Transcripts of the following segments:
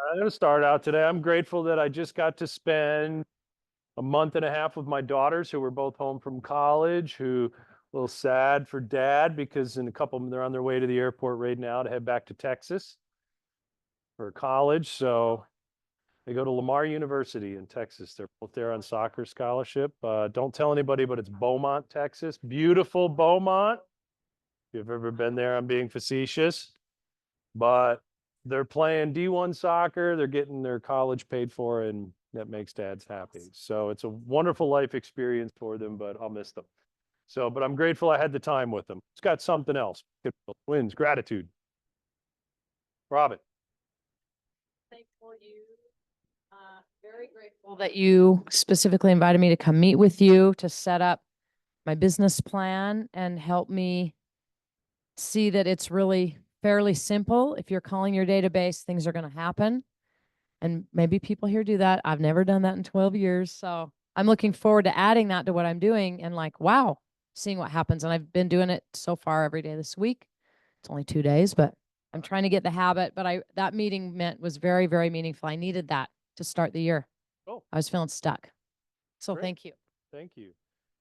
I'm going to start out today. I'm grateful that I just got to spend a month and a half with my daughters who were both home from college, who a little sad for dad because in a couple of them, they're on their way to the airport right now to head back to Texas for college. So they go to Lamar University in Texas. They're both there on soccer scholarship. Don't tell anybody, but it's Beaumont, Texas. Beautiful Beaumont. If you've ever been there, I'm being facetious. But they're playing D1 soccer. They're getting their college paid for, and that makes dads happy. So it's a wonderful life experience for them, but I'll miss them. So, but I'm grateful I had the time with them. It's got something else. Wins, gratitude. Robin. Thankful you, very grateful that you specifically invited me to come meet with you to set up my business plan and help me see that it's really fairly simple. If you're calling your database, things are going to happen. And maybe people here do that. I've never done that in 12 years. So I'm looking forward to adding that to what I'm doing and like, wow, seeing what happens. And I've been doing it so far every day this week. It's only 2 days, but I'm trying to get the habit. But that meeting was very, very meaningful. I needed that to start the year. Oh, I was feeling stuck. So great. thank you. Thank you.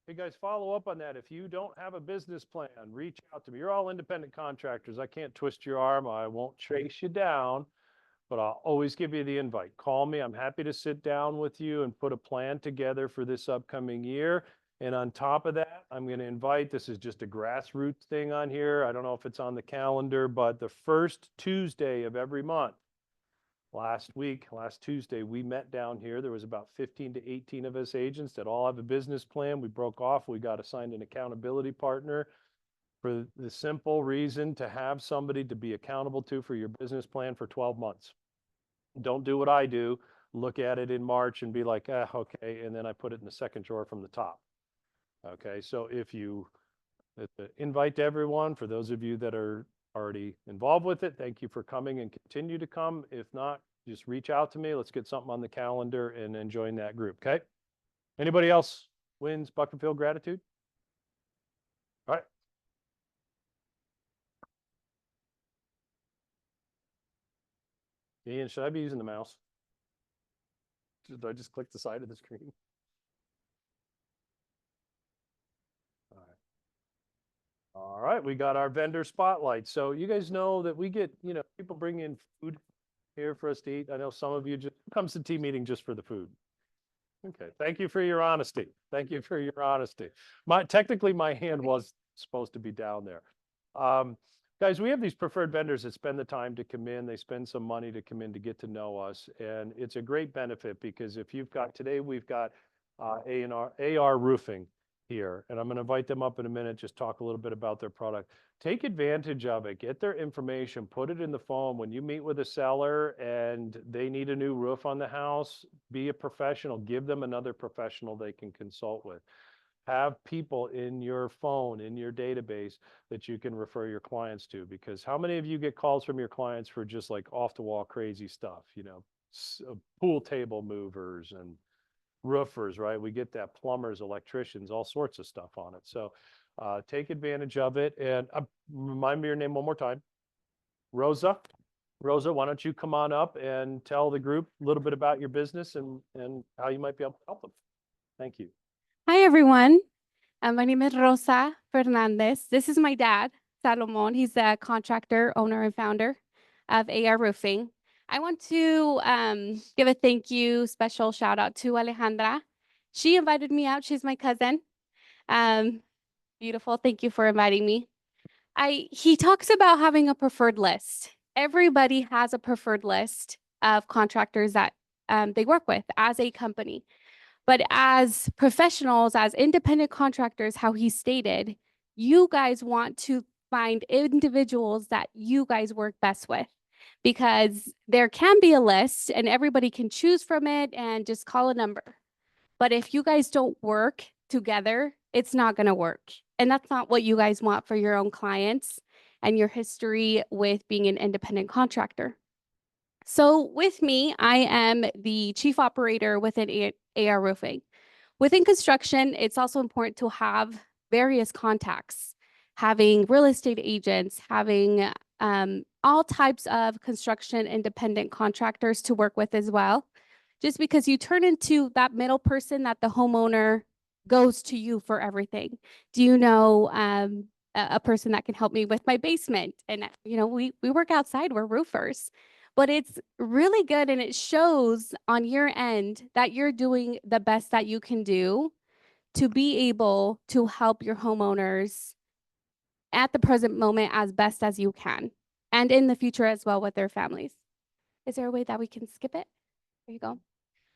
Hey guys, follow up on that. If you don't have a business plan, reach out to me. You're all independent contractors. I can't twist your arm. I won't chase you down, but I'll always give you the invite. Call me. I'm happy to sit down with you and put a plan together for this upcoming year. And on top of that, I'm going to invite, this is just a grassroots thing on here. I don't know if it's on the calendar, but the first Tuesday of every month, last Tuesday, we met down here. There was about 15 to 18 of us agents that all have a business plan. We broke off. We got assigned an accountability partner for the simple reason to have somebody to be accountable to for your business plan for 12 months. Don't do what I do. Look at it in March and be like, okay. And then I put it in the second drawer from the top. Okay. So if you invite everyone, for those of you that are already involved with it, thank you for coming and continue to come. If not, just reach out to me. Let's get something on the calendar and then join that group. Okay. Anybody else wins Bucketfield gratitude? All right. Ian, should I be using the mouse? Should I just click the side of the screen? All right, we got our vendor spotlight. So you guys know that we get, people bring in food here for us to eat. I know some of you just comes to team meeting just for the food. Okay, thank you for your honesty. Thank you for your honesty. Technically my hand was supposed to be down there. Guys, we have these preferred vendors that spend the time to come in. They spend some money to come in to get to know us. And it's a great benefit because if you've got, today we've got AR Roofing here, and I'm going to invite them up in a minute, just talk a little bit about their product. Take advantage of it, get their information, put it in the phone. When you meet with a seller and they need a new roof on the house, be a professional, give them another professional they can consult with. Have people in your phone, in your database that you can refer your clients to, because how many of you get calls from your clients for just like off the wall crazy stuff, pool table movers and roofers, right? We get that, plumbers, electricians, all sorts of stuff on it. So take advantage of it. And remind me your name one more time. Rosa. Rosa, why don't you come on up and tell the group a little bit about your business and how you might be able to help them. Thank you. Hi, everyone. My name is Rosa Fernandez. This is my dad, Salomon. He's the contractor, owner, and founder of AR Roofing. I want to give a thank you, special shout out to Alejandra. She invited me out. She's my cousin. Beautiful. Thank you for inviting me. He talks about having a preferred list. Everybody has a preferred list of contractors that they work with as a company. But as professionals, as independent contractors, how he stated, you guys want to find individuals that you guys work best with, because there can be a list and everybody can choose from it and just call a number. But if you guys don't work together, it's not going to work. And that's not what you guys want for your own clients and your history with being an independent contractor. So with me, I am the chief operator within AR Roofing. Within construction, it's also important to have various contacts, having real estate agents, having all types of construction independent contractors to work with as well. Just because you turn into that middle person that the homeowner goes to you for everything. Do you know a person that can help me with my basement? And we work outside, we're roofers. But it's really good, and it shows on your end that you're doing the best that you can do to be able to help your homeowners at the present moment as best as you can, and in the future as well with their families. Is there a way that we can skip it? There you go.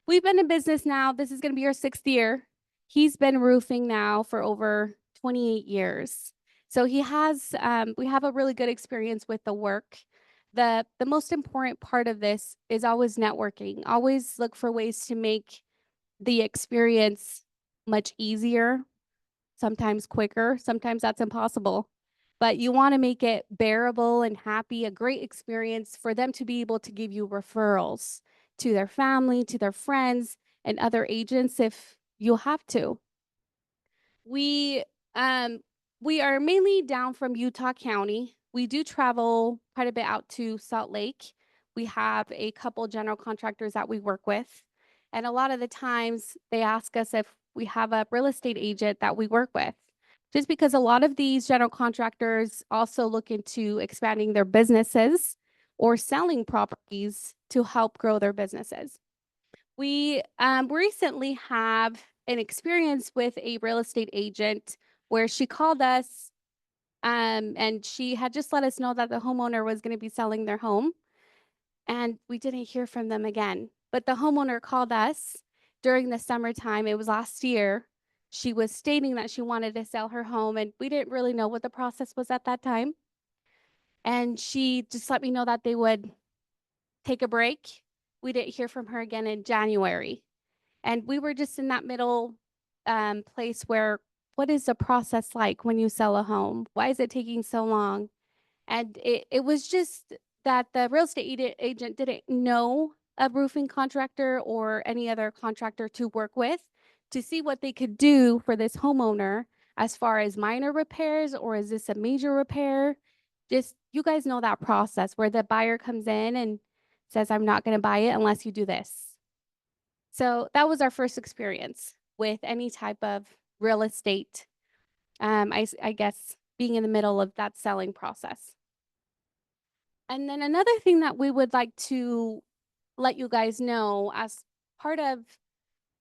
We've been in business now. This is going to be our 6th year. He's been roofing now for over 28 years. So we have a really good experience with the work. The most important part of this is always networking. Always look for ways to make the experience much easier, sometimes quicker, sometimes that's impossible. But you want to make it bearable and happy, a great experience for them to be able to give you referrals to their family, to their friends, and other agents if you'll have to. We are mainly down from Utah County. We do travel quite a bit out to Salt Lake. We have a couple general contractors that we work with. And a lot of the times they ask us if we have a real estate agent that we work with. Just because a lot of these general contractors also look into expanding their businesses or selling properties to help grow their businesses. We recently have an experience with a real estate agent where she called us and she had just let us know that the homeowner was going to be selling their home, and we didn't hear from them again. But the homeowner called us during the summertime. It was last year. She was stating that she wanted to sell her home, and we didn't really know what the process was at that time. And she just let me know that they would take a break. We didn't hear from her again in January. And we were just in that middle place where, what is the process like when you sell a home? Why is it taking so long? And it was just that the real estate agent didn't know a roofing contractor or any other contractor to work with to see what they could do for this homeowner as far as minor repairs, or is this a major repair? Just, you guys know that process where the buyer comes in and says, I'm not going to buy it unless you do this. So that was our first experience with any type of real estate. I guess being in the middle of that selling process. And then another thing that we would like to let you guys know as part of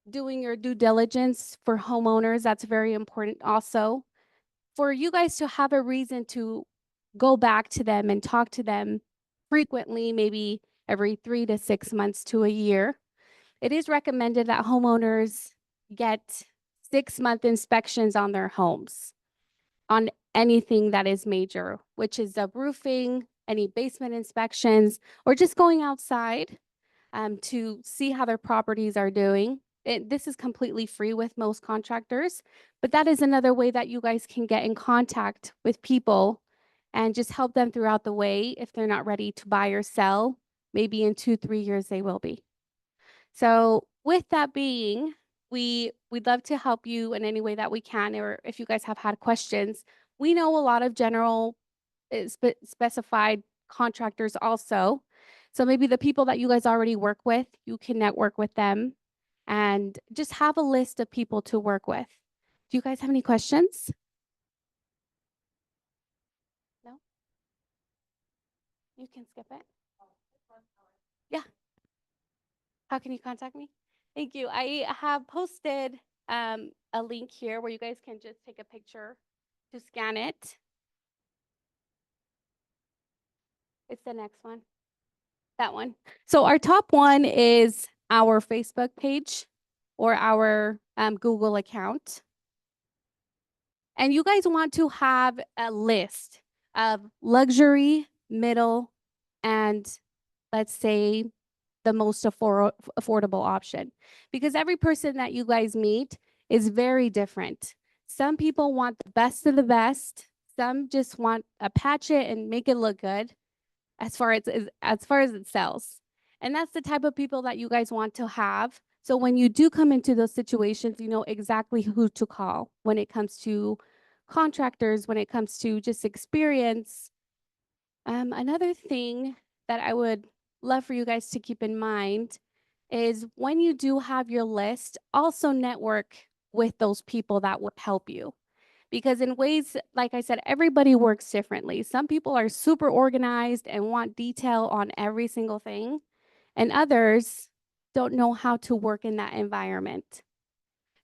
doing your due diligence for homeowners, that's very important also, for you guys to have a reason to go back to them and talk to them frequently, maybe every 3 to 6 months to a year. It is recommended that homeowners get 6-month inspections on their homes, on anything that is major, which is the roofing, any basement inspections, or just going outside to see how their properties are doing. This is completely free with most contractors, but that is another way that you guys can get in contact with people and just help them throughout the way if they're not ready to buy or sell. Maybe in 2-3 years they will be. So with that being, we'd love to help you in any way that we can, or if you guys have had questions. We know a lot of general specified contractors also. So maybe the people that you guys already work with, you can network with them and just have a list of people to work with. Do you guys have any questions? No? You can skip it. Yeah. How can you contact me? Thank you. I have posted a link here where you guys can just take a picture to scan it. It's the next one. That one. So our top one is our Facebook page or our Google account. And you guys want to have a list of luxury, middle, and let's say the most affordable option, because every person that you guys meet is very different. Some people want the best of the best. Some just want a patch it and make it look good as far as it sells. And that's the type of people that you guys want to have. So when you do come into those situations, you know exactly who to call when it comes to contractors, when it comes to just experience. Another thing that I would love for you guys to keep in mind is when you do have your list, also network with those people that would help you. Because in ways, like I said, everybody works differently. Some people are super organized and want detail on every single thing, and others don't know how to work in that environment.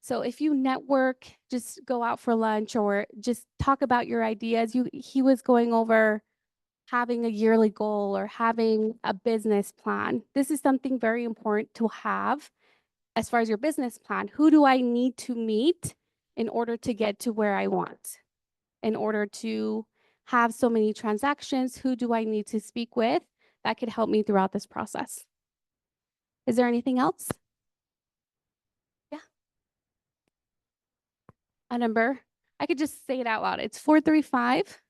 So if you network, just go out for lunch or just talk about your ideas. He was going over having a yearly goal or having a business plan. This is something very important to have as far as your business plan. Who do I need to meet in order to get to where I want? In order to have so many transactions, who do I need to speak with that could help me throughout this process? Is there anything else? Yeah. A number. I could just say it out loud. It's 435.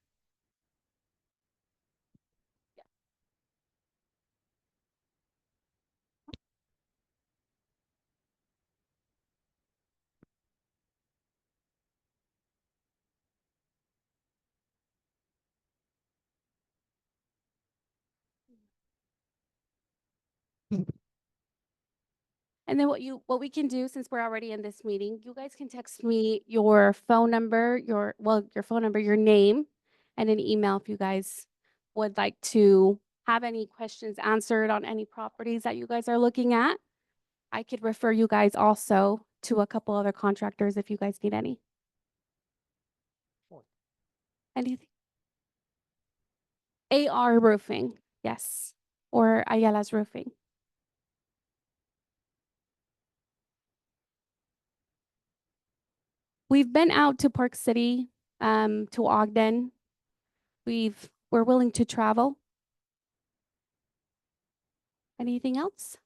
And then what we can do, since we're already in this meeting, you guys can text me your phone number, your phone number, your name, and an email if you guys would like to have any questions answered on any properties that you guys are looking at. I could refer you guys also to a couple other contractors if you guys need any. Anything? AR Roofing, yes, or Ayala's Roofing. We've been out to Park City, to Ogden. We're willing to travel. Anything else?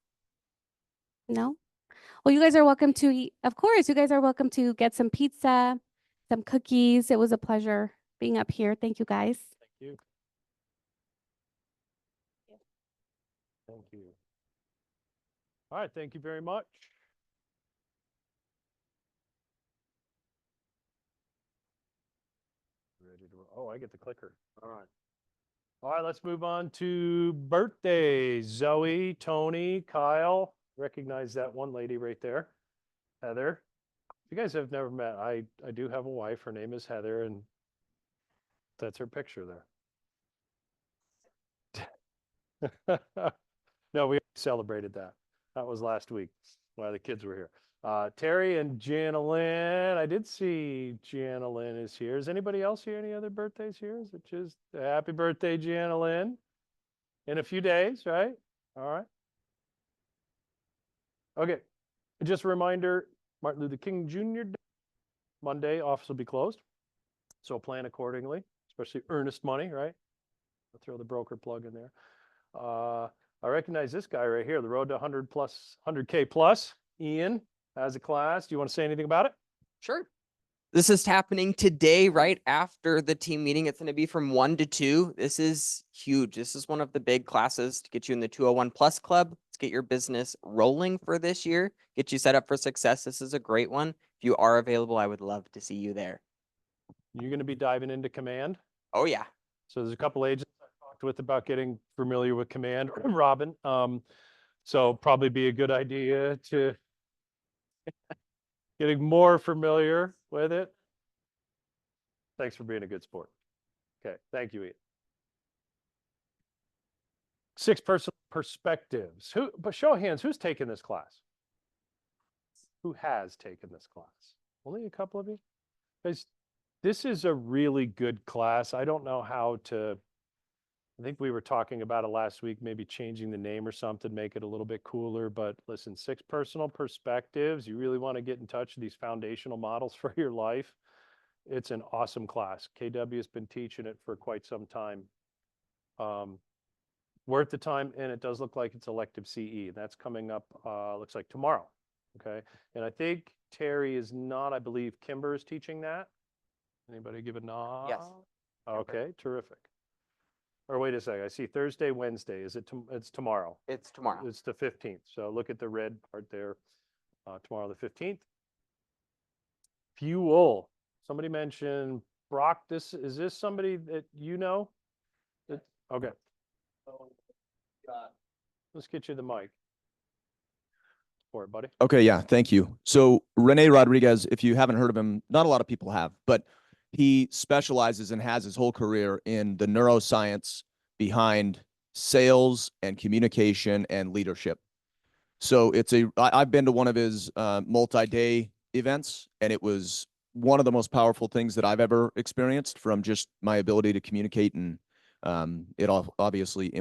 No? Well, you guys are welcome to eat. Of course, you guys are welcome to get some pizza, some cookies. It was a pleasure being up here. Thank you, guys. Thank you. Thank you. All right, thank you very much. Ready to, oh, I get the clicker. All right. All right, let's move on to birthdays. Zoe, Tony, Kyle. Recognize that one lady right there. Heather. If you guys have never met, I do have a wife. Her name is Heather, and that's her picture there. No, we celebrated that. That was last week while the kids were here. Terry and Jana Lynn. I did see Jana Lynn is here. Is anybody else here? Any other birthdays here? Is it just happy birthday, Jana Lynn? In a few days, right? All right. Okay. Just a reminder, Martin Luther King Jr. Day, Monday, office will be closed. So plan accordingly, especially earnest money, right? I'll throw the broker plug in there. I recognize this guy right here, the road to 100K plus. Ian has a class. Do you want to say anything about it? Sure. This is happening today, right after the team meeting. It's going to be from 1 to 2. This is huge. This is one of the big classes to get you in the 201 Plus Club. Let's get your business rolling for this year, get you set up for success. This is a great one. If you are available, I would love to see you there. You're going to be diving into Command. Oh, yeah. So there's a couple agents I talked with about getting familiar with Command, Robin. So probably be a good idea to getting more familiar with it. Thanks for being a good sport. Okay, thank you, Ian. 6 personal perspectives. But show of hands, who's taken this class? Who has taken this class? Only a couple of you? Guys, this is a really good class. I don't know how to, I think we were talking about it last week, maybe changing the name or something, make it a little bit cooler. But listen, 6 personal perspectives. You really want to get in touch with these foundational models for your life. It's an awesome class. KW has been teaching it for quite some time. Worth the time, and it does look like it's elective CE. That's coming up, looks like tomorrow. Okay, and I think Terry is not, I believe Kimber is teaching that. Anybody give a nod? Yes. Okay, terrific. Or wait a second, I see Thursday, Wednesday. Is it, it's tomorrow? It's tomorrow. It's the 15th. So look at the red part there, tomorrow the 15th. Fuel. Somebody mentioned Brock, is this somebody that you know? Okay. Let's get you the mic. For it, buddy. Okay, yeah, thank you. So Rene Rodriguez, if you haven't heard of him, not a lot of people have, but he specializes and has his whole career in the neuroscience behind sales and communication and leadership. So I've been to one of his multi-day events, and it was one of the most powerful things that I've ever experienced from just my ability to communicate, and it obviously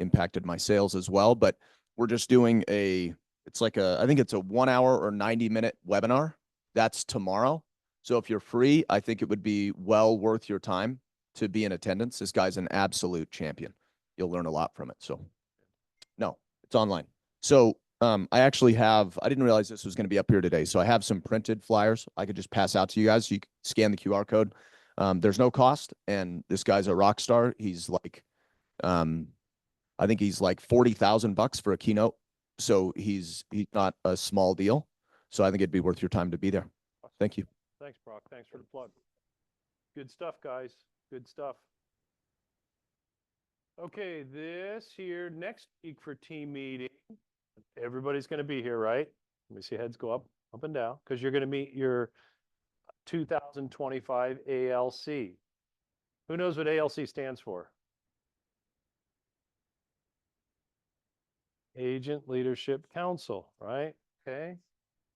impacted my sales as well. But we're just doing I think it's a 1 hour or 90-minute webinar. That's tomorrow. So if you're free, I think it would be well worth your time to be in attendance. This guy's an absolute champion. You'll learn a lot from it. So no, it's online. So I didn't realize this was going to be up here today. So I have some printed flyers I could just pass out to you guys. You can scan the QR code. There's no cost. And this guy's a rock star. He's like, I think he's like $40,000 for a keynote. So he's not a small deal. So I think it'd be worth your time to be there. Thank you. Thanks, Brock. Thanks for the plug. Good stuff, guys. Good stuff. Okay, this here next week for team meeting. Everybody's going to be here, right? Let me see heads go up and down, because you're going to meet your 2025 ALC. Who knows what ALC stands for? Agent Leadership Council, right? Okay.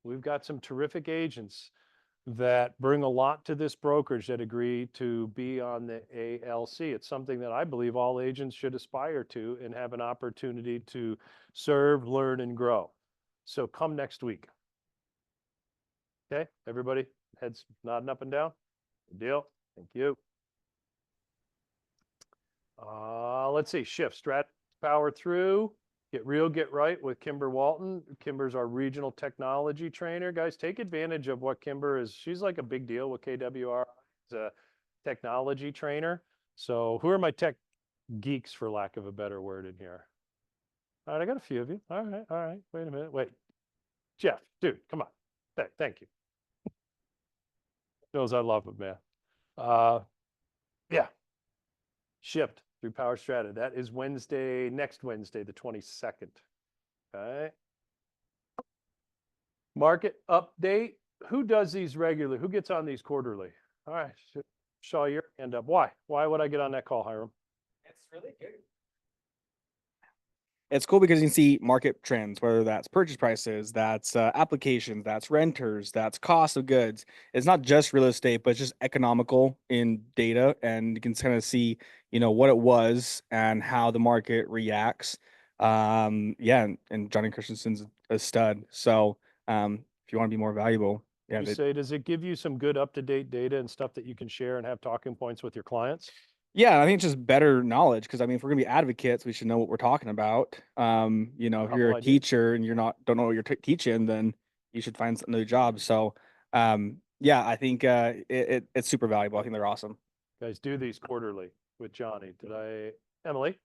We've got some terrific agents that bring a lot to this brokerage that agree to be on the ALC. It's something that I believe all agents should aspire to and have an opportunity to serve, learn, and grow. So come next week. Okay, everybody, heads nodding up and down. Good deal. Thank you. Let's see, shift, strat, power through. Get real, get right with Kimber Walton. Kimber's our regional technology trainer. Guys, take advantage of what Kimber is. She's like a big deal with KWR. She's a technology trainer. So who are my tech geeks, for lack of a better word, in here? All right, I got a few of you. All right. Wait a minute. Wait. Jeff, dude, come on. Thank you. Knows I love him, man. Yeah. Shift through Power Strata. That is next Wednesday, the 22nd. Okay. Market update. Who does these regularly? Who gets on these quarterly? All right. Shaw, your hand up. Why? Why would I get on that call, Hiram? It's really good. It's cool because you can see market trends, whether that's purchase prices, that's applications, that's renters, that's cost of goods. It's not just real estate, but it's just economical in data, and you can kind of see, what it was and how the market reacts. Yeah, and Johnny Christensen's a stud. So if you want to be more valuable, yeah. Does it give you some good up-to-date data and stuff that you can share and have talking points with your clients? Yeah, I think it's just better knowledge, because if we're gonna be advocates, we should know what we're talking about. If you're a teacher and don't know what you're teaching, then you should find another job. So, yeah, I think it's super valuable. I think they're awesome. Guys, do these quarterly with Johnny. Emily?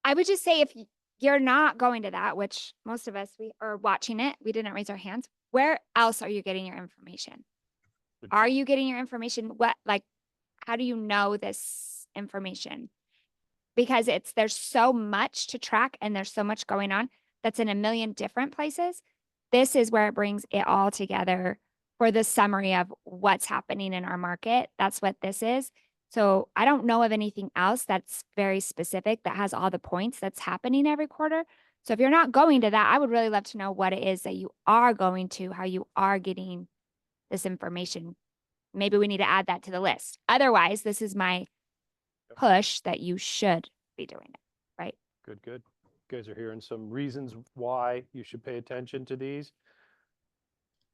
I would just say, if you're not going to that, which most of us, we are watching it, we didn't raise our hands. Where else are you getting your information? Are you getting your information? How do you know this information? Because there's so much to track and there's so much going on that's in a million different places. This is where it brings it all together for the summary of what's happening in our market. That's what this is. So I don't know of anything else that's very specific that has all the points that's happening every quarter. So if you're not going to that, I would really love to know what it is that you are going to, how you are getting this information. Maybe we need to add that to the list. Otherwise, this is my push that you should be doing it, right? Good. You guys are hearing some reasons why you should pay attention to these.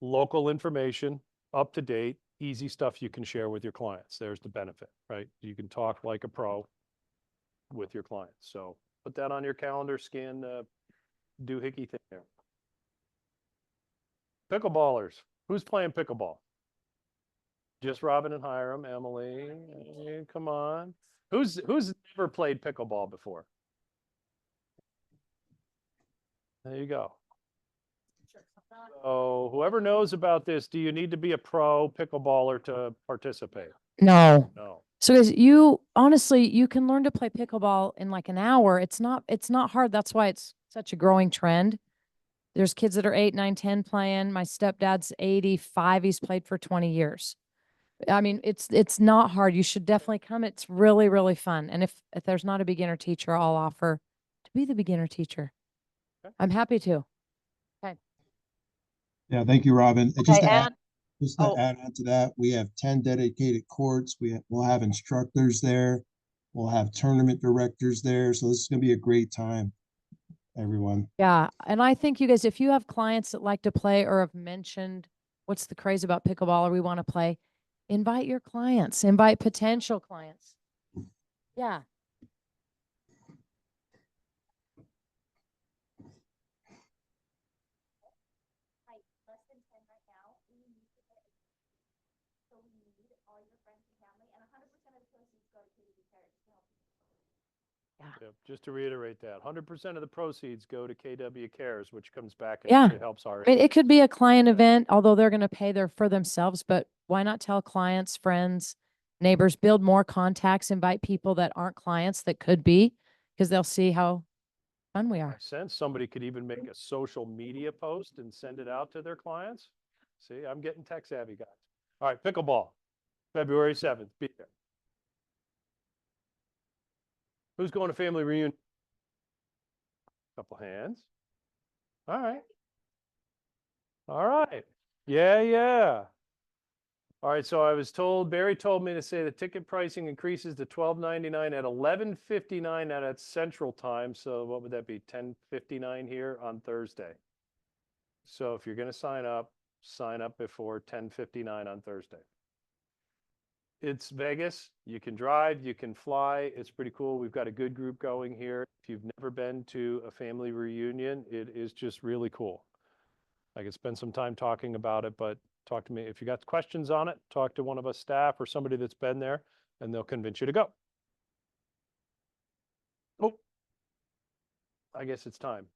Local information, up to date, easy stuff you can share with your clients. There's the benefit, right? You can talk like a pro with your clients. So put that on your calendar, scan the doohickey thing there. Pickleballers. Who's playing pickleball? Just Robin and Hiram, Emily, come on. Who's never played pickleball before? There you go. So whoever knows about this, do you need to be a pro pickleballer to participate? No. No. So guys, you honestly, you can learn to play pickleball in like an hour. It's not hard. That's why it's such a growing trend. There's kids that are 8, 9, 10 playing. My stepdad's 85. He's played for 20 years. I mean, it's not hard. You should definitely come. It's really, really fun. And if there's not a beginner teacher, I'll offer to be the beginner teacher. Okay. I'm happy to. Yeah, thank you, Robin. And Okay, and just to oh. add on to that, we have 10 dedicated courts. We'll have instructors there. We'll have tournament directors there. So this is going to be a great time, everyone. Yeah. And I think you guys, if you have clients that like to play or have mentioned what's the craze about pickleball or we want to play, invite your clients, invite potential clients. Yeah. Yeah, just to reiterate that, 100% of the proceeds go to KW Cares, which comes back and Yeah. actually helps our. I mean, it could be a client event, although they're going to pay for themselves, but why not tell clients, friends, neighbors, build more contacts, invite people that aren't clients that could be, because they'll see how fun we are. Makes sense. Somebody could even make a social media post and send it out to their clients. See, I'm getting tech savvy, guys. All right, pickleball, February 7th. Be there. Who's going to family reunion? Couple hands. All right. All right. Yeah, yeah. All right, so I was told, Barry told me to say the ticket pricing increases to $12.99 at 11:59 at Central Time. So what would that be? 10:59 here on Thursday. So if you're going to sign up before 10:59 on Thursday. It's Vegas. You can drive, you can fly. It's pretty cool. We've got a good group going here. If you've never been to a family reunion, it is just really cool. I could spend some time talking about it, but talk to me. If you got questions on it, talk to one of us staff or somebody that's been there and they'll convince you to go. Oh, I guess it's time.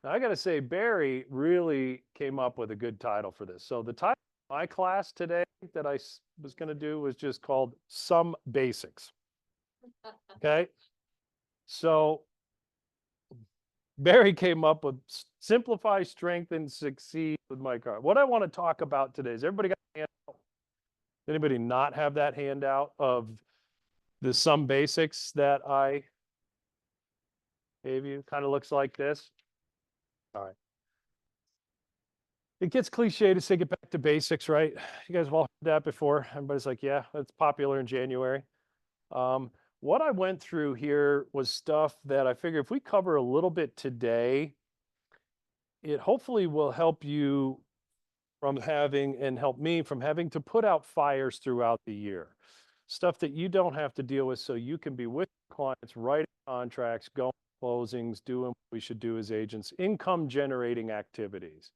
Now I got to say, Barry really came up with a good title for this. So the title of my class today that I was going to do was just called Some Basics. Okay. So Barry came up with Simplify, Strengthen, Succeed with Mike Carmody. What I want to talk about today is everybody got a handout? Anybody not have that handout of the Some Basics that I gave you? Kind of looks like this. All right. It gets cliche to say get back to basics, right? You guys have all heard that before. Everybody's like, yeah, that's popular in January. What I went through here was stuff that I figure if we cover a little bit today, it hopefully will help you from having and help me from having to put out fires throughout the year. Stuff that you don't have to deal with so you can be with clients, writing contracts, going closings, doing what we should do as agents, income generating activities.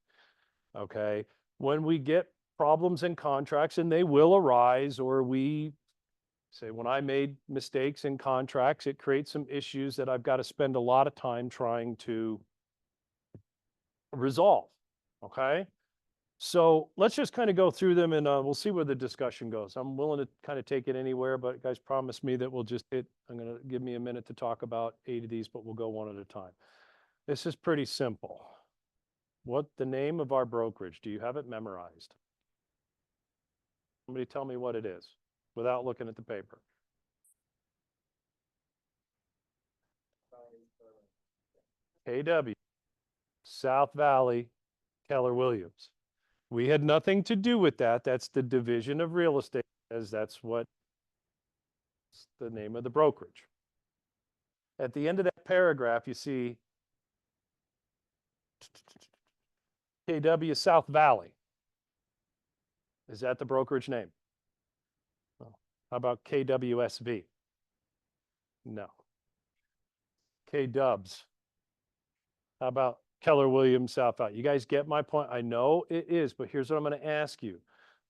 Okay. When we get problems in contracts, and they will arise, or we say, when I made mistakes in contracts, it creates some issues that I've got to spend a lot of time trying to resolve. Okay. So let's just kind of go through them and we'll see where the discussion goes. I'm willing to kind of take it anywhere, but guys promise me that we'll just I'm going to give me a minute to talk about 8 of these, but we'll go one at a time. This is pretty simple. What the name of our brokerage? Do you have it memorized? Somebody tell me what it is without looking at the paper. KW, South Valley, Keller Williams. We had nothing to do with that. That's the division of real estate, as that's what the name of the brokerage. At the end of that paragraph, you see KW South Valley. Is that the brokerage name? Oh, how about KWSV? No. KDubs. How about Keller Williams South Valley? You guys get my point? I know it is, but here's what I'm going to ask you.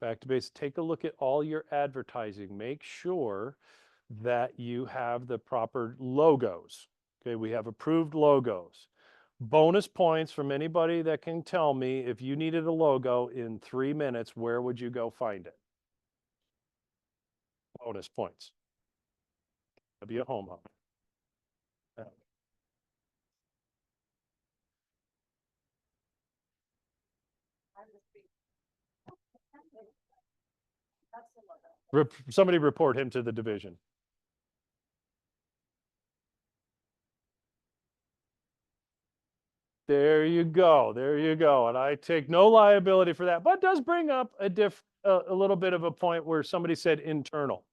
Back to base. Take a look at all your advertising. Make sure that you have the proper logos. Okay, we have approved logos. Bonus points from anybody that can tell me if you needed a logo in 3 minutes, where would you go find it? Bonus points. Be a home hub. Somebody report him to the division. There you go. There you go. And I take no liability for that, but it does bring up a little bit of a point where somebody said internal.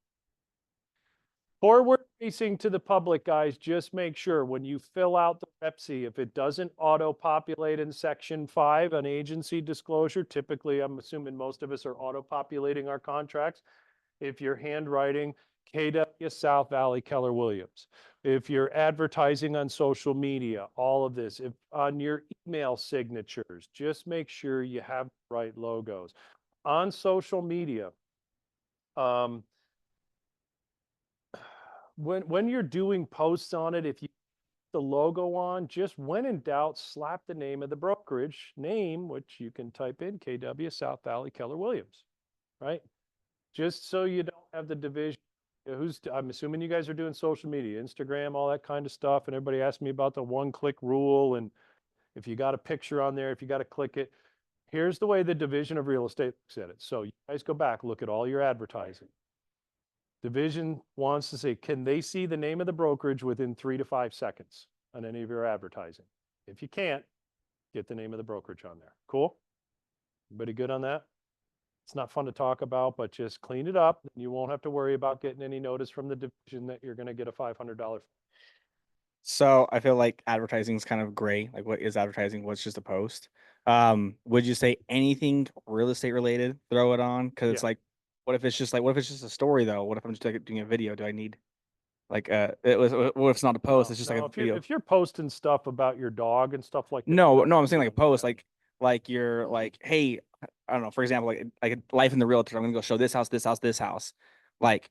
Forward facing to the public, guys, just make sure when you fill out the REPSI, if it doesn't auto-populate in section 5 on agency disclosure, typically I'm assuming most of us are auto-populating our contracts. If you're handwriting, KW South Valley Keller Williams. If you're advertising on social media, all of this. If on your email signatures, just make sure you have the right logos. On social media, when you're doing posts on it, if you put the logo on, just when in doubt, slap the name of the brokerage name, which you can type in KW South Valley Keller Williams, right? Just so you don't have the division. I'm assuming you guys are doing social media, Instagram, all that kind of stuff. And everybody asked me about the one-click rule. And if you got a picture on there, if you got to click it, here's the way the Division of Real Estate looks at it. So you guys go back, look at all your advertising. Division wants to say, can they see the name of the brokerage within 3 to 5 seconds on any of your advertising? If you can't, get the name of the brokerage on there. Cool? Everybody good on that? It's not fun to talk about, but just clean it up. You won't have to worry about getting any notice from the division that you're going to get a $500. So I feel like advertising is kind of gray. Like, what is advertising? What's just a post? Would you say anything real estate related? Throw it on, because it's Yeah. like, what if it's just a story though? What if I'm just like doing a video? Do I need what if it's not a post? It's just like a video. If you're posting stuff about your dog and stuff like that. No, I'm saying like a post, like you're like, hey, I don't know, for example, like a life in the realtor. I'm gonna go show this house, this house, this house. Like,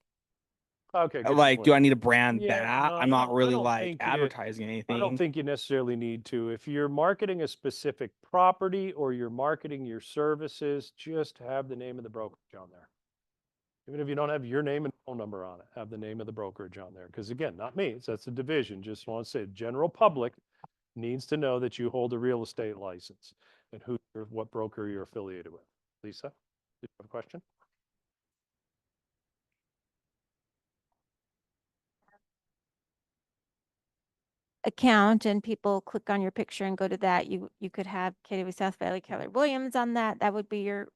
okay, good like, point. do I need to brand Yeah, that? no, I'm not I really don't like think advertising I anything. don't think you necessarily need to. If you're marketing a specific property or you're marketing your services, just have the name of the brokerage on there. Even if you don't have your name and phone number on it, have the name of the brokerage on there. Because again, not me, that's a division. Just want to say general public needs to know that you hold a real estate license and what broker you're affiliated with. Lisa, did you have a question? Account and people click on your picture and go to that, you could have KW South Valley Keller Williams on that. That would be your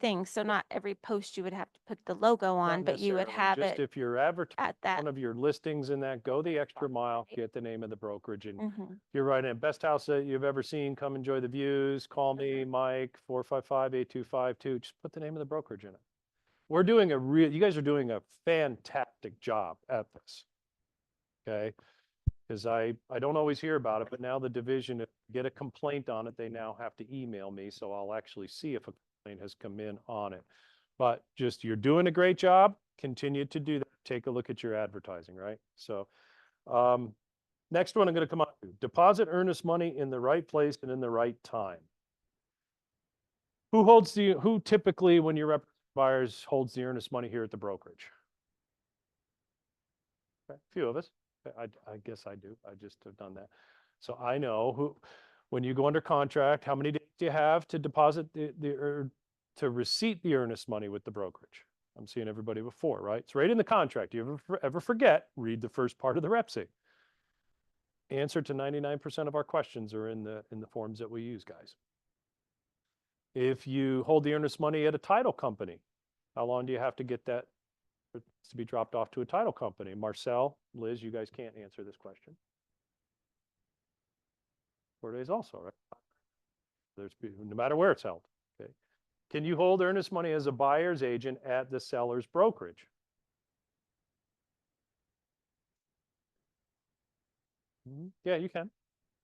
thing. So not every post you would have to put the logo on, Not but you would necessarily. have Just it if you're advertising at that. one of your listings in that, go the extra mile, get the name of the brokerage. And Mhm. if you're writing a best house that you've ever seen, come enjoy the views, call me, Mike, 455-8252. Just put the name of the brokerage in it. You guys are doing a fantastic job at this. Okay. Because I don't always hear about it, but now the division, if you get a complaint on it, they now have to email me. So I'll actually see if a complaint has come in on it. But just, you're doing a great job. Continue to do that. Take a look at your advertising, right? So next one I'm going to come on to. Deposit earnest money in the right place and in the right time. Who typically, when you're representing buyers, holds the earnest money here at the brokerage? Okay, a few of us. I guess I do. I just have done that. So I know when you go under contract, how many days do you have to deposit to receipt the earnest money with the brokerage? I'm seeing everybody before, right? It's right in the contract. You ever forget, read the first part of the REPSI. Answer to 99% of our questions are in the forms that we use, guys. If you hold the earnest money at a title company, how long do you have to get that to be dropped off to a title company? Marcel, Liz, you guys can't answer this question. 4 days also, right? No matter where it's held. Okay. Can you hold earnest money as a buyer's agent at the seller's brokerage? Yeah, you can.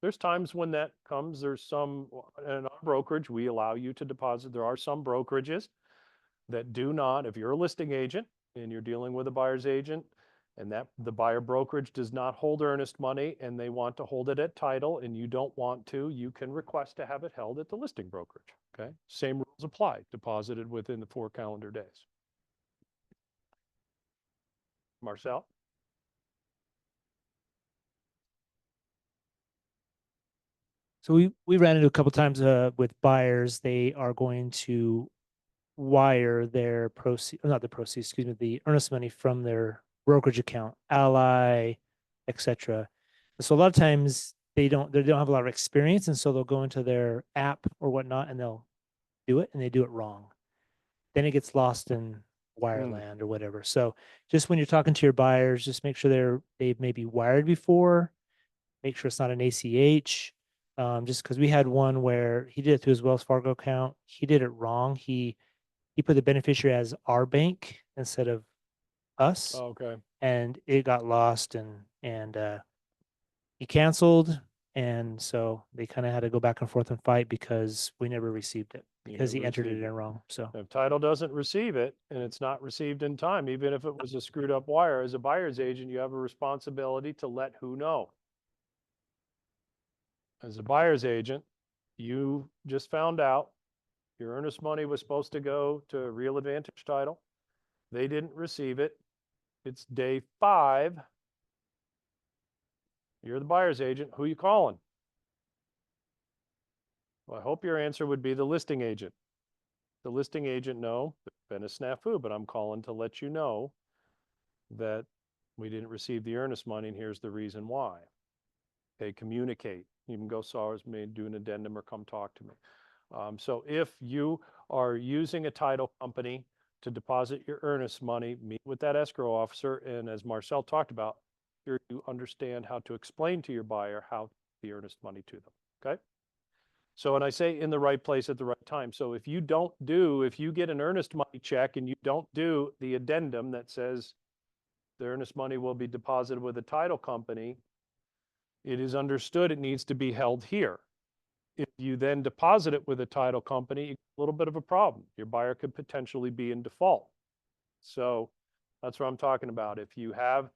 There's times when that comes. There's some, in our brokerage, we allow you to deposit. There are some brokerages that do not. If you're a listing agent and you're dealing with a buyer's agent, and that the buyer brokerage does not hold earnest money and they want to hold it at title and you don't want to, you can request to have it held at the listing brokerage. Okay. Same rules apply, deposited within the 4 calendar days. Marcel? So we ran into a couple times with buyers. They are going to wire their proceeds, not the proceeds, excuse me, the earnest money from their brokerage account, Ally, etc. So a lot of times they don't have a lot of experience, and so they'll go into their app or whatnot and they'll do it, and they do it wrong. Then it gets lost in wireland or whatever. So just when you're talking to your buyers, just make sure they've maybe wired before. Make sure it's not an ACH. Just because we had one where he did it through his Wells Fargo account. He did it wrong. He put the beneficiary as our bank instead of us, Okay. and it got lost, and he canceled, and so they kind of had to go back and forth and fight because we never received it You because he never entered it received in it. wrong. So If title doesn't receive it and it's not received in time, even if it was a screwed up wire, as a buyer's agent, you have a responsibility to let who know. As a buyer's agent, you just found out your earnest money was supposed to go to Real Advantage Title. They didn't receive it. It's day 5. You're the buyer's agent. Who you calling? Well, I hope your answer would be the listing agent. The listing agent, no, there's been a snafu, but I'm calling to let you know that we didn't receive the earnest money and here's the reason why. Okay, communicate. You can go SARS, may do an addendum or come talk to me. So if you are using a title company to deposit your earnest money, meet with that escrow officer, and as Marcel talked about, you understand how to explain to your buyer how the earnest money to them, okay? So, and I say in the right place at the right time. So if you get an earnest money check and you don't do the addendum that says the earnest money will be deposited with a title company, it is understood it needs to be held here. If you then deposit it with a title company, a little bit of a problem. Your buyer could potentially be in default. So that's what I'm talking about. If you have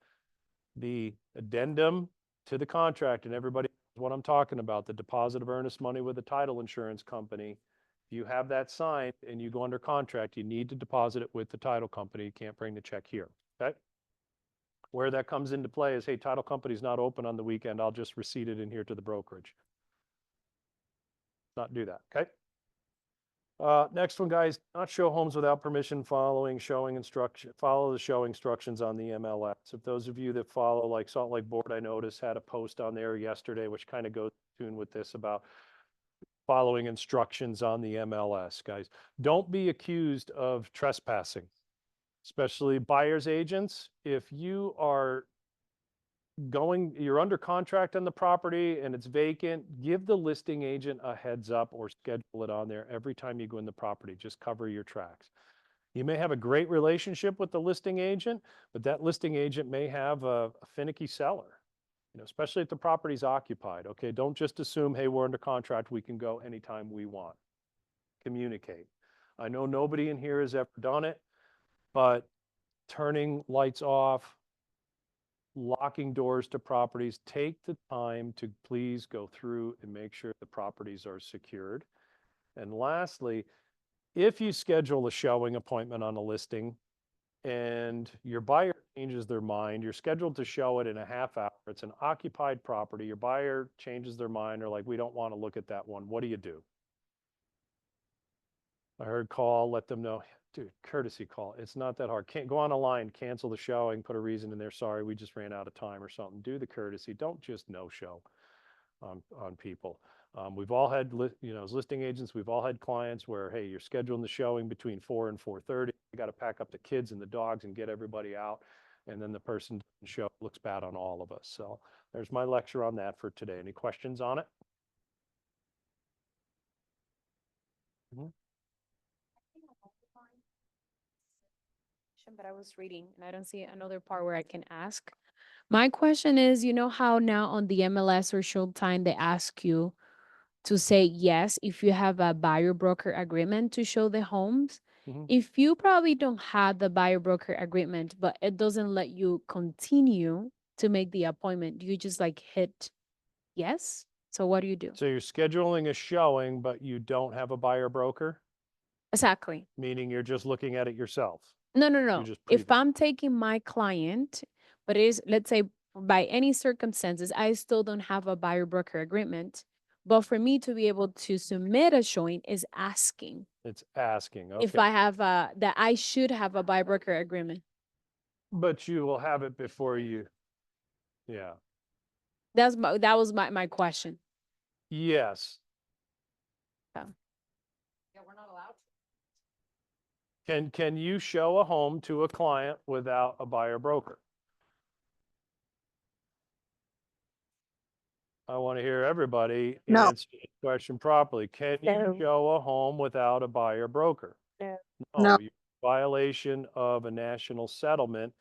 the addendum to the contract, and everybody knows what I'm talking about, the deposit of earnest money with a title insurance company, if you have that signed and you go under contract, you need to deposit it with the title company. You can't bring the check here, okay? Where that comes into play is, hey, title company's not open on the weekend. I'll just receipt it in here to the brokerage. Not do that, okay? Next one, guys, not show homes without permission follow the showing instructions on the MLS. If those of you that follow, like Salt Lake Board, I noticed had a post on there yesterday, which kind of goes in tune with this about following instructions on the MLS, guys. Don't be accused of trespassing, especially buyer's agents. If you are you're under contract on the property and it's vacant, give the listing agent a heads up or schedule it on there every time you go in the property. Just cover your tracks. You may have a great relationship with the listing agent, but that listing agent may have a finicky seller, especially if the property's occupied. Okay, don't just assume, hey, we're under contract, we can go anytime we want. Communicate. I know nobody in here has ever done it, but turning lights off, locking doors to properties, take the time to please go through and make sure the properties are secured. And lastly, if you schedule a showing appointment on a listing and your buyer changes their mind, you're scheduled to show it in a half hour, it's an occupied property, your buyer changes their mind, or like, we don't want to look at that one, what do you do? I heard call, let them know, dude, courtesy call. It's not that hard. Can't go on a line, cancel the showing, put a reason in there. Sorry, we just ran out of time or something. Do the courtesy. Don't just no show on people. We've all had, as listing agents, we've all had clients where, hey, you're scheduling the showing between 4 and 4:30. You got to pack up the kids and the dogs and get everybody out. And then the person doesn't show. Looks bad on all of us. So there's my lecture on that for today. Any questions on it? Mm-hmm. But I was reading and I don't see another part where I can ask. My question is, how now on the MLS or Showtime, they ask you to say yes if you have a buyer broker agreement to show the homes. Mhm. If you probably don't have the buyer broker agreement, but it doesn't let you continue to make the appointment, do you just hit yes? So what do you do? So you're scheduling a showing, but you don't have a buyer broker, Exactly. meaning you're just looking at it yourself. No, no, no. just If pre- I'm taking my client, but it is, let's say, by any circumstances, I still don't have a buyer broker agreement. But for me to be able to submit a showing is asking It's asking, if okay. I have that I should have a buyer broker agreement. But you will have it before you, yeah, That was my question. yes. Yeah. Yeah, we're not allowed to. Can you show a home to a client without a buyer broker? I want to hear everybody No. answer the question properly. Can you No. show a home without a buyer broker? No. No, you're in violation of a national settlement,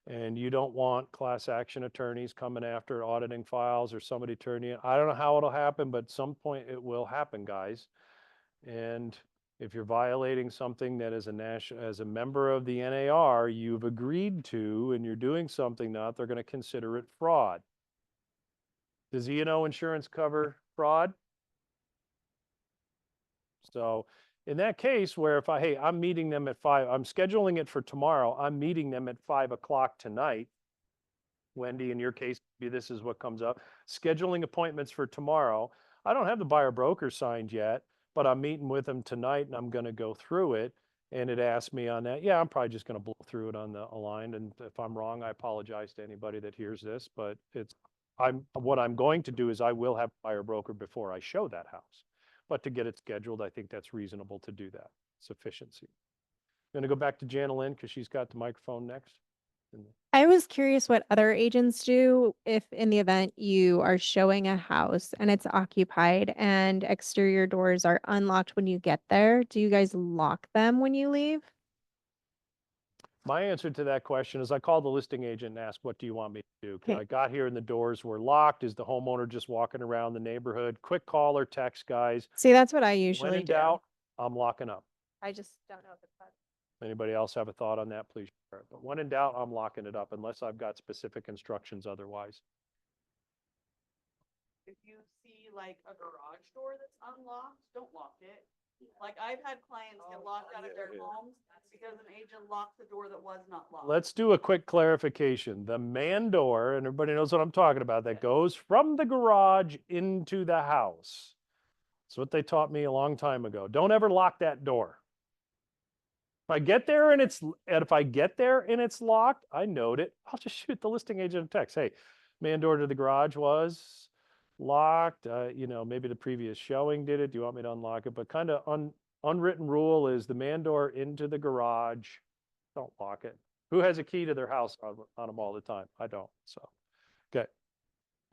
and you don't want class action attorneys coming after auditing files or somebody turning in. I don't know how it'll happen, but at some point it will happen, guys. And if you're violating something that is as a member of the NAR, you've agreed to, and you're doing something not, they're going to consider it fraud. Does E&O insurance cover fraud? So in that case where if hey, I'm meeting them at 5, I'm scheduling it for tomorrow, I'm meeting them at 5 o'clock tonight. Wendy, in your case, maybe this is what comes up. Scheduling appointments for tomorrow. I don't have the buyer broker signed yet, but I'm meeting with them tonight and I'm going to go through it. And it asked me on that. Yeah, I'm probably just going to blow through it on the aligned. And if I'm wrong, I apologize to anybody that hears this, but what I'm going to do is I will have a buyer broker before I show that house. But to get it scheduled, I think that's reasonable to do that. Sufficiency. I'm going to go back to Janelyn because she's got the microphone next. I was curious what other agents do if in the event you are showing a house and it's occupied and exterior doors are unlocked when you get there. Do you guys lock them when you leave? My answer to that question is I called the listing agent and asked, what do you want me to do? 'Cause Okay. I got here and the doors were locked. Is the homeowner just walking around the neighborhood? Quick call or text, guys. See, that's what I When usually in do. doubt, I'm locking up. I just don't know if it's that. Anybody else have a thought on that? Please share it. But when in doubt, I'm locking it up unless I've got specific instructions otherwise. If you see like a garage door that's unlocked, don't lock it. Like I've had clients get locked out of their homes because an agent locked the door that was not locked. Let's do a quick clarification. The man door, and everybody knows what I'm talking about, that goes from the garage into the house. That's what they taught me a long time ago. Don't ever lock that door. If I get there and it's locked, I note it. I'll just shoot the listing agent a text. Hey, man door to the garage was locked. Maybe the previous showing did it. Do you want me to unlock it? But kind of unwritten rule is the man door into the garage. Don't lock it. Who has a key to their house on them all the time? I don't. So, okay.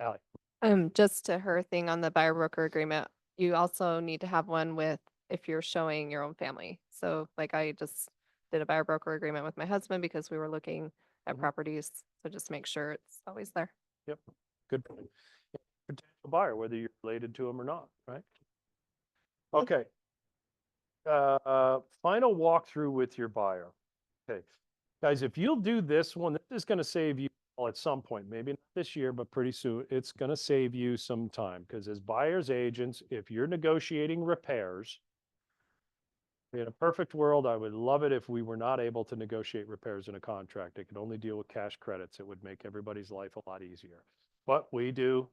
Allie. Just to her thing on the buyer broker agreement, you also need to have one with if you're showing your own family. So like I just did a buyer broker agreement with my husband because we were looking at properties. So just make sure it's always there. Yep. Good point. Potential buyer, whether you're related to them or not, right? Okay. Final walkthrough with your buyer. Okay. Guys, if you'll do this one, this is going to save you at some point, maybe not this year, but pretty soon, it's going to save you some time because as buyer's agents, if you're negotiating repairs, in a perfect world, I would love it if we were not able to negotiate repairs in a contract. It could only deal with cash credits. It would make everybody's life a lot easier. But we do.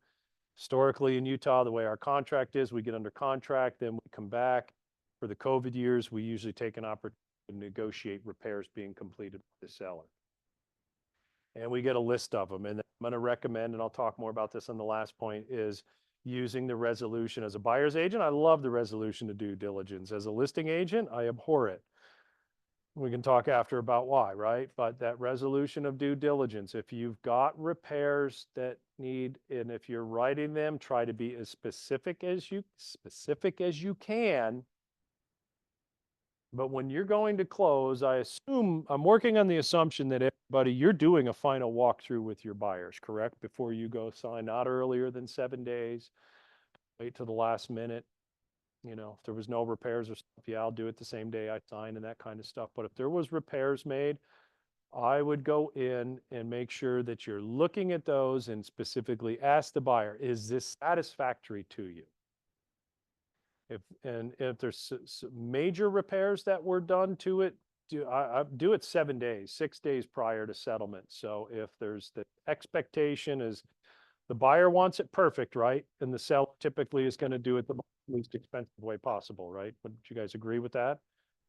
Historically in Utah, the way our contract is, we get under contract, then we come back. For the COVID years, we usually take an opportunity to negotiate repairs being completed with the seller. And we get a list of them. And I'm going to recommend, and I'll talk more about this on the last point, is using the resolution. As a buyer's agent, I love the resolution to due diligence. As a listing agent, I abhor it. We can talk after about why, right? But that resolution of due diligence, if you've got repairs that need, and if you're writing them, try to be as specific as you can. But when you're going to close, I'm working on the assumption that everybody, you're doing a final walkthrough with your buyers, correct? Before you go sign, not earlier than 7 days, wait till the last minute. If there was no repairs or stuff, yeah, I'll do it the same day I sign and that kind of stuff. But if there was repairs made, I would go in and make sure that you're looking at those and specifically ask the buyer, is this satisfactory to you? If there's major repairs that were done to it, do it 7 days, 6 days prior to settlement. So if there's the expectation is the buyer wants it perfect, right? And the seller typically is going to do it the least expensive way possible, right? Would you guys agree with that?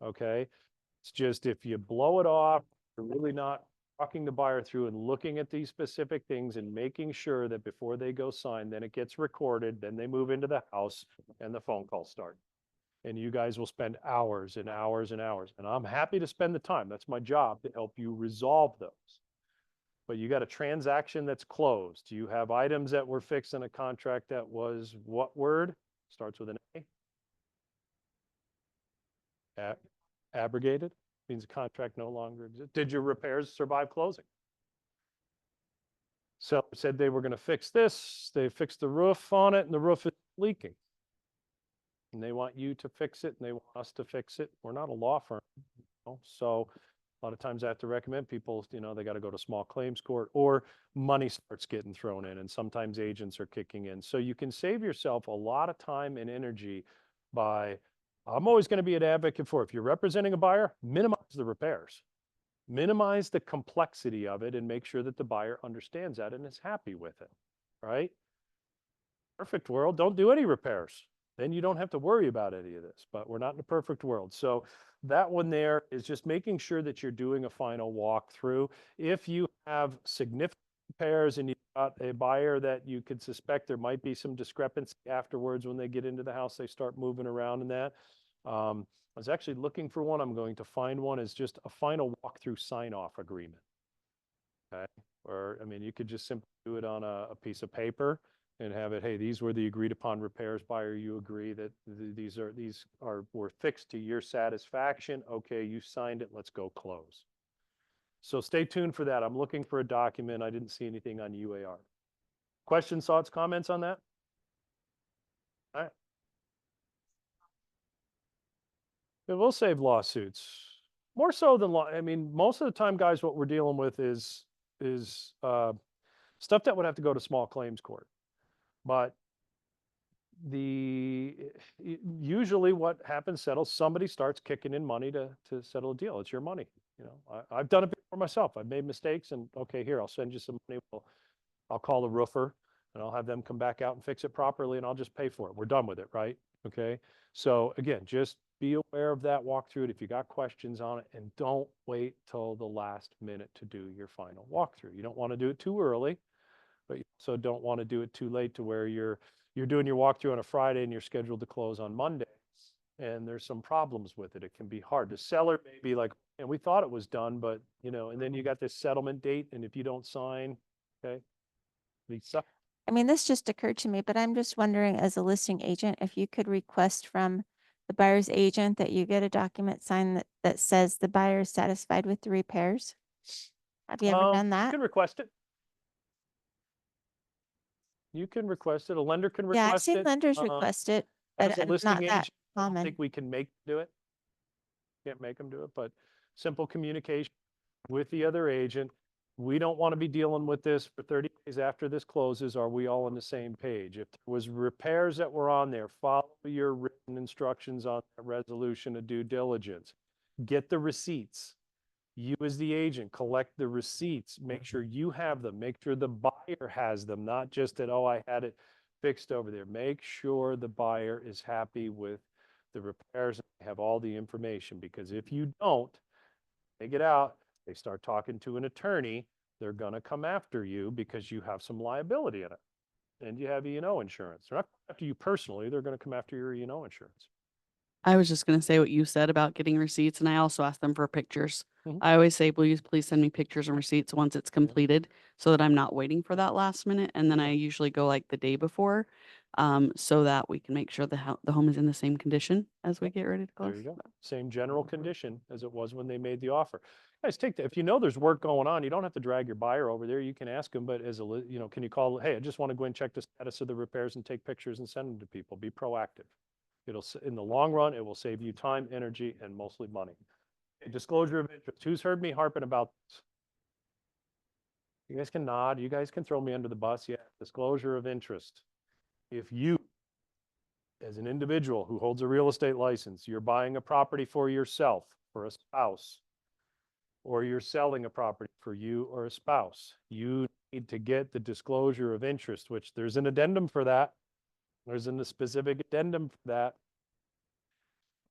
Okay. It's just if you blow it off, you're really not walking the buyer through and looking at these specific things and making sure that before they go sign, then it gets recorded, then they move into the house and the phone calls start. And you guys will spend hours and hours and hours. And I'm happy to spend the time. That's my job to help you resolve those. But you got a transaction that's closed. You have items that were fixed in a contract that was what word? Starts with an A. Abrogated means the contract no longer exists. Did your repairs survive closing? Seller said they were going to fix this. They fixed the roof on it and the roof is leaking. And they want you to fix it and they want us to fix it. We're not a law firm. So a lot of times I have to recommend people, they got to go to small claims court or money starts getting thrown in and sometimes agents are kicking in. So you can save yourself a lot of time and energy by, I'm always going to be an advocate for, if you're representing a buyer, minimize the repairs, minimize the complexity of it and make sure that the buyer understands that and is happy with it, right? Perfect world, don't do any repairs. Then you don't have to worry about any of this, but we're not in a perfect world. So that one there is just making sure that you're doing a final walkthrough. If you have significant repairs and you've got a buyer that you could suspect there might be some discrepancy afterwards when they get into the house, they start moving around in that. I was actually looking for one. I'm going to find one as just a final walkthrough sign-off agreement. Okay. Or, you could just simply do it on a piece of paper and have it, hey, these were the agreed upon repairs, buyer, you agree that were fixed to your satisfaction. Okay, you signed it, let's go close. So stay tuned for that. I'm looking for a document. I didn't see anything on UAR. Questions, thoughts, comments on that? All right. It will save lawsuits. More so than most of the time, guys, what we're dealing with is stuff that would have to go to small claims court. But usually what happens, somebody starts kicking in money to settle a deal. It's your money. I've done it before myself. I've made mistakes and okay, here, I'll send you some money. I'll call the roofer and I'll have them come back out and fix it properly and I'll just pay for it. We're done with it, right? Okay. So again, just be aware of that, walk through it if you got questions on it, and don't wait till the last minute to do your final walkthrough. You don't want to do it too early, but you also don't want to do it too late to where you're doing your walkthrough on a Friday and you're scheduled to close on Monday and there's some problems with it. It can be hard. The seller may be like, and we thought it was done, but and then you got this settlement date and if you don't sign, okay, Lisa? This just occurred to me, but I'm just wondering as a listing agent, if you could request from the buyer's agent that you get a document signed that says the buyer is satisfied with the repairs. Have you ever done that? You can request it. You can request it. A lender can Yeah, I've request seen it. lenders request it, As but a listing not that agent, I don't common. think we can make them do it. Can't make them do it, but simple communication with the other agent. We don't want to be dealing with this for 30 days after this closes. Are we all on the same page? If there was repairs that were on there, follow your written instructions on that resolution of due diligence. Get the receipts. You as the agent, collect the receipts, make sure you have them, make sure the buyer has them, not just that, oh, I had it fixed over there. Make sure the buyer is happy with the repairs and have all the information, because if you don't, they get out, they start talking to an attorney, they're going to come after you because you have some liability in it and you have E&O insurance. They're not coming after you personally, they're going to come after your E&O insurance. I was just gonna say what you said about getting receipts, and I also ask them for pictures. Mhm. I always say, please send me pictures and receipts once it's completed, so that I'm not waiting for that last minute. And then I usually go like the day before, so that we can make sure the home is in the same condition as we get ready to There close. you go. Same general condition as it was when they made the offer. Guys, take that. If you know there's work going on, you don't have to drag your buyer over there. You can ask them, but as a, can you call, hey, I just want to go and check the status of the repairs and take pictures and send them to people. Be proactive. In the long run, it will save you time, energy, and mostly money. Okay, disclosure of interest. Who's heard me harping about this? You guys can nod. You guys can throw me under the bus. Yeah, disclosure of interest. If you, as an individual who holds a real estate license, you're buying a property for yourself, for a spouse, or you're selling a property for you or a spouse, you need to get the disclosure of interest, which there's an addendum for that. There's a specific addendum for that.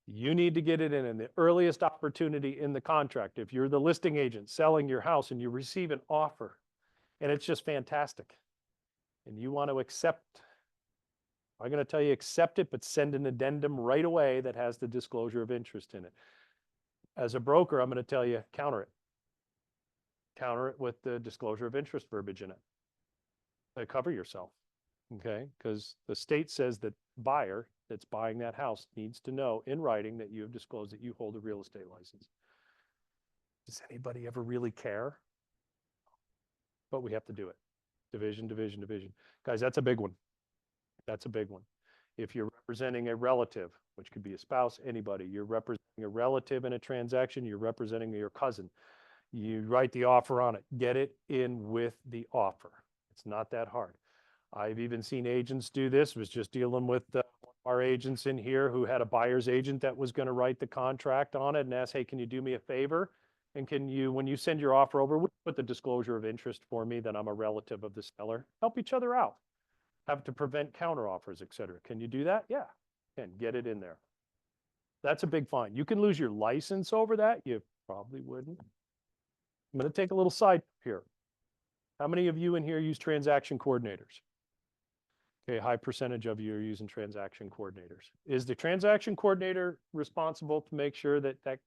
You need to get it in the earliest opportunity in the contract. If you're the listing agent selling your house and you receive an offer and it's just fantastic and you want to accept, I'm going to tell you accept it, but send an addendum right away that has the disclosure of interest in it. As a broker, I'm going to tell you counter it. Counter it with the disclosure of interest verbiage in it. Cover yourself, okay? Because the state says that buyer that's buying that house needs to know in writing that you have disclosed that you hold a real estate license. Does anybody ever really care? But we have to do it. Division, division, division. Guys, that's a big one. That's a big one. If you're representing a relative, which could be a spouse, anybody, you're representing a relative in a transaction, you're representing your cousin, you write the offer on it. Get it in with the offer. It's not that hard. I've even seen agents do this. Was just dealing with our agents in here who had a buyer's agent that was going to write the contract on it and ask, hey, can you do me a favor? And can you, when you send your offer over, put the disclosure of interest for me that I'm a relative of the seller? Help each other out. Have to prevent counteroffers, et cetera. Can you do that? Yeah, can get it in there. That's a big fine. You can lose your license over that. You probably wouldn't. I'm going to take a little side here. How many of you in here use transaction coordinators? Okay, high percentage of you are using transaction coordinators. Is the transaction coordinator responsible to make sure that that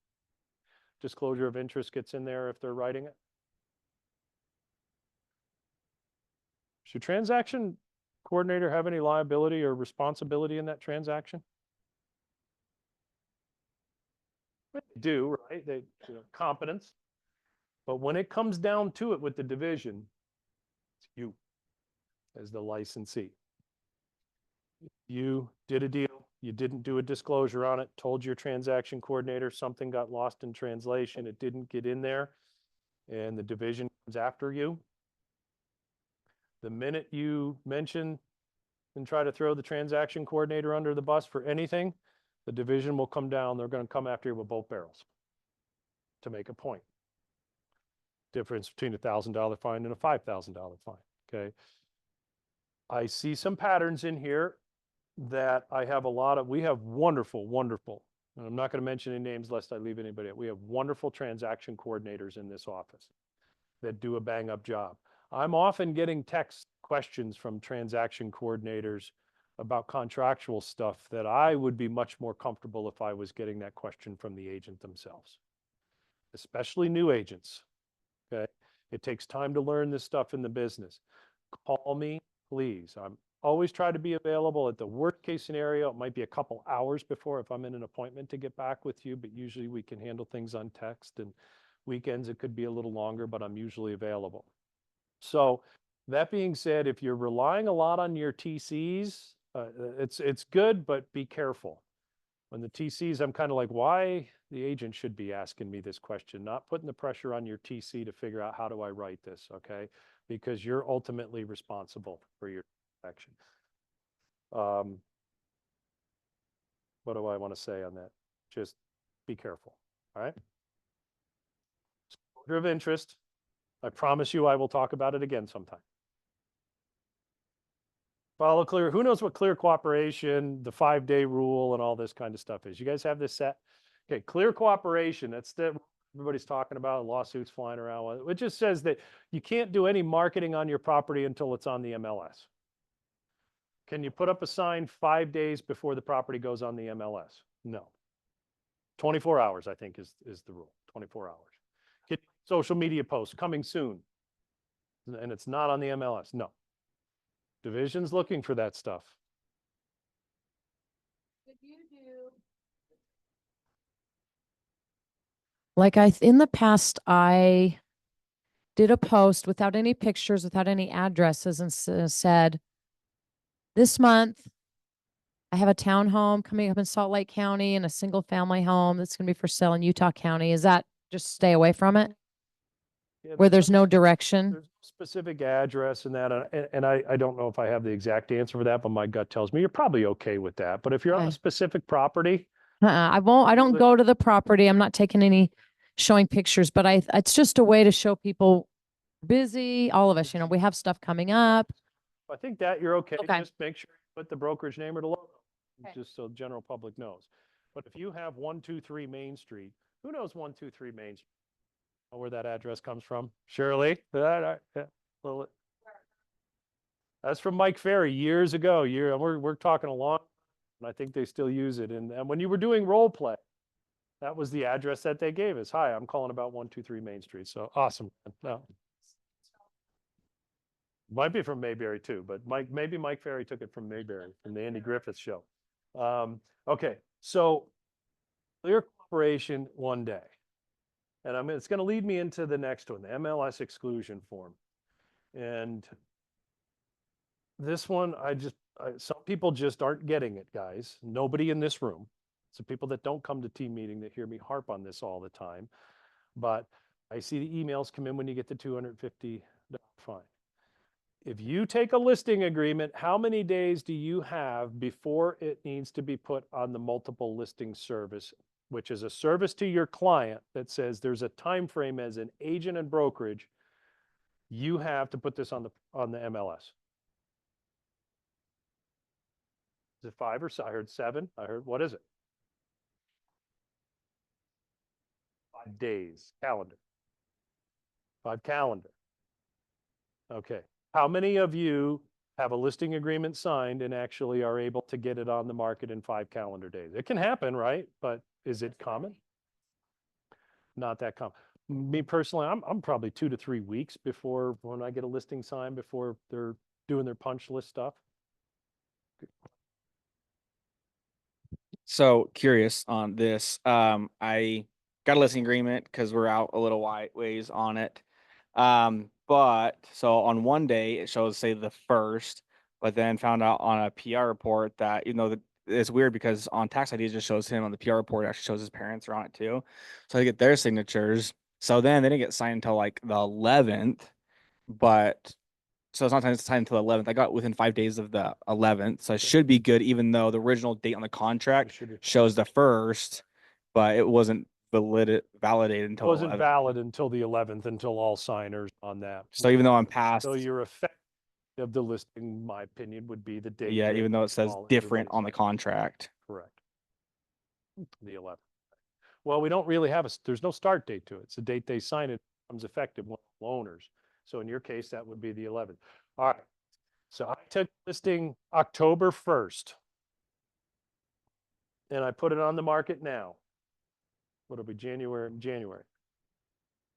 disclosure of interest gets in there if they're writing it? Should transaction coordinator have any liability or responsibility in that transaction? They do, right? They, competence. But when it comes down to it with the division, it's you as the licensee. You did a deal, you didn't do a disclosure on it, told your transaction coordinator something got lost in translation, it didn't get in there, and the division comes after you. The minute you mention and try to throw the transaction coordinator under the bus for anything, the division will come down. They're going to come after you with both barrels to make a point. Difference between $1,000 fine and a $5,000 fine, okay? I see some patterns in here that I have a lot of. We have wonderful, and I'm not going to mention any names lest I leave anybody out. We have wonderful transaction coordinators in this office that do a bang up job. I'm often getting text questions from transaction coordinators about contractual stuff that I would be much more comfortable if I was getting that question from the agent themselves, especially new agents. Okay. It takes time to learn this stuff in the business. Call me, please. I'm always try to be available. At the worst case scenario, it might be a couple hours before if I'm in an appointment to get back with you, but usually we can handle things on text, and weekends it could be a little longer, but I'm usually available. So that being said, if you're relying a lot on your TCs, it's good, but be careful. When the TCs, I'm kind of like, why the agent should be asking me this question, not putting the pressure on your TC to figure out how do I write this, okay? Because you're ultimately responsible for your action. What do I want to say on that? Just be careful, all right? Disclosure of interest. I promise you I will talk about it again sometime. Follow clear. Who knows what clear cooperation, the 5-day rule, and all this kind of stuff is? You guys have this set? Okay, clear cooperation. That's the everybody's talking about, lawsuits flying around. It just says that you can't do any marketing on your property until it's on the MLS. Can you put up a sign 5 days before the property goes on the MLS? No. 24 hours, I think, is the rule. 24 hours. Social media posts coming soon, and it's not on the MLS. No. Division's looking for that stuff. Could you do? Like in the past, I did a post without any pictures, without any addresses, and said, this month, I have a townhome coming up in Salt Lake County and a single family home that's going to be for sale in Utah County. Is that just stay away from it? Yeah, Where there's no direction? There's no specific address and that, and I don't know if I have the exact answer for that, but my gut tells me you're probably okay with that. But if you're on a Okay. specific property, I won't, I don't go to the property. I'm not taking any showing pictures, but it's just a way to show people busy, all of us, you know, we have stuff coming up. I think that you're okay. Okay. Just make sure you put the brokerage name or the logo, Okay. just so the general public knows. But if you have 123 Main Street, who knows 123 Main Street? Know where that address comes from? Shirley? Yeah. Well, that's from Mike Ferry years ago. We're talking a long, and I think they still use it. And when you were doing role play, that was the address that they gave us. Hi, I'm calling about 123 Main Street. So awesome. No. Might be from Mayberry too, but maybe Mike Ferry took it from Mayberry, from the Andy Griffith show. Okay, so clear cooperation one day. And it's going to lead me into the next one, the MLS exclusion form. And this one, some people just aren't getting it, guys. Nobody in this room. So people that don't come to team meeting that hear me harp on this all the time. But I see the emails come in when you get the $250 fine. If you take a listing agreement, how many days do you have before it needs to be put on the multiple listing service, which is a service to your client that says there's a time frame as an agent and brokerage, you have to put this on the MLS. Is it 5 or so? I heard 7. I heard, what is it? 5 days, calendar. 5 calendar. Okay. How many of you have a listing agreement signed and actually are able to get it on the market in 5 calendar days? It can happen, right? But is it common? Not that common. Me personally, I'm probably 2 to 3 weeks before when I get a listing signed before they're doing their punch list stuff. So curious on this. I got a listing agreement because we're out a little ways on it. But so on one day it shows say the 1st, but then found out on a PR report that it's weird because on tax ID it just shows him, on the PR report it actually shows his parents are on it too. So I get their signatures. So then they didn't get signed until like the 11th, but so it's not signed until the 11th. I got within 5 days of the 11th, so I should be good, even though the original date on the contract shows the 1st, but it wasn't validated until It wasn't 11th. valid until the 11th, until all signers on that. So even though I'm past, So your effect of the listing, my opinion, would be the date. yeah, that even though it says all different everybody on the contract. Correct. The 11th. Well, we don't really have there's no start date to it. It's the date they sign it becomes effective when owners. So in your case, that would be the 11th. All right. So I took listing October 1st and I put it on the market now. What'll be January?